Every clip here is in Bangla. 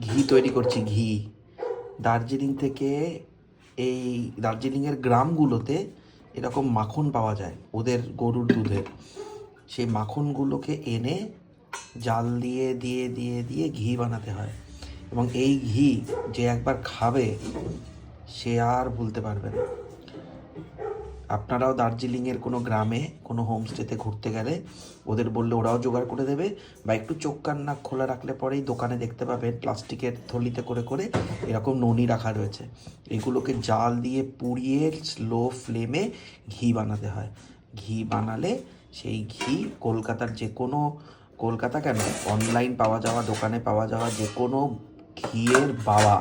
ঘি তৈরি করছি, ঘি। দার্জিলিং থেকে, এই দার্জিলিংয়ের গ্রামগুলোতে এরকম মাখন পাওয়া যায় ওদের গরুর দুধের। সেই মাখনগুলোকে এনে জাল দিয়ে দিয়ে দিয়ে দিয়ে ঘি বানাতে হয়, এবং এই ঘি যে একবার খাবে সে আর ভুলতে পারবে না। আপনারাও দার্জিলিংয়ের কোনো গ্রামে কোনো হোমস্টেতে ঘুরতে গেলে ওদের বললে ওরাও জোগাড় করে দেবে, বা একটু চোখ কান নাক খোলা রাখলে পরেই দোকানে দেখতে পাবেন প্লাস্টিকের থলিতে করে করে এরকম ননি রাখা রয়েছে। এগুলোকে জাল দিয়ে পুড়িয়ে স্লো ফ্লেমে ঘি বানাতে হয়। ঘি বানালে সেই ঘি কলকাতার যে কোনো, কলকাতা কেন, অনলাইন পাওয়া যাওয়া, দোকানে পাওয়া যাওয়া যে কোনো ঘিয়ের বাবা।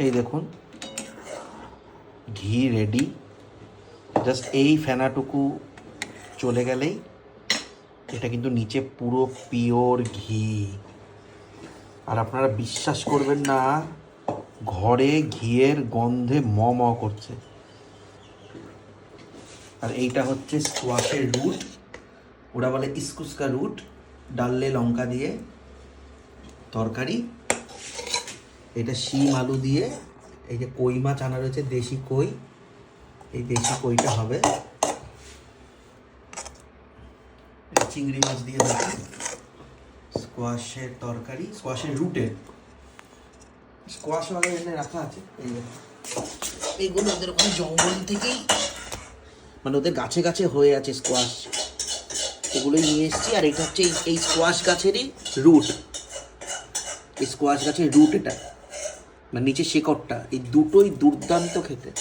এই দেখুন, ঘি রেডি। জাস্ট এই ফেনাটুকু চলে গেলেই এটা কিন্তু নিচে পুরো পিওর ঘি। আর আপনারা বিশ্বাস করবেন না, ঘরে ঘিয়ের গন্ধে ম ম করছে। আর এইটা হচ্ছে স্কোয়াশের রুট, ওরা বলে ইস্কুসকা রুট, ডাললে লঙ্কা দিয়ে তরকারি। এটা শিম আলু দিয়ে, এই যে কই মাছ আনা রয়েছে, দেশি কই, এই দেশি কইটা হবে। চিংড়ি মাছ দিয়ে দেখুন, স্কোয়াশের তরকারি, স্কোয়াশের রুটের, স্কোয়াশ আগে এনে রাখা আছে। এই দেখুন, এইগুলো ওদের ওখানে জঙ্গল থেকেই, মানে ওদের গাছে গাছে হয়ে আছে স্কোয়াশ, এগুলোই নিয়ে এসেছি। আর এটা হচ্ছে এই স্কোয়াশ গাছেরই রুট, এই স্কোয়াশ গাছের রুট এটা, মানে নিচে শেকড়টা, এই দুটোই দুর্দান্ত খেতে।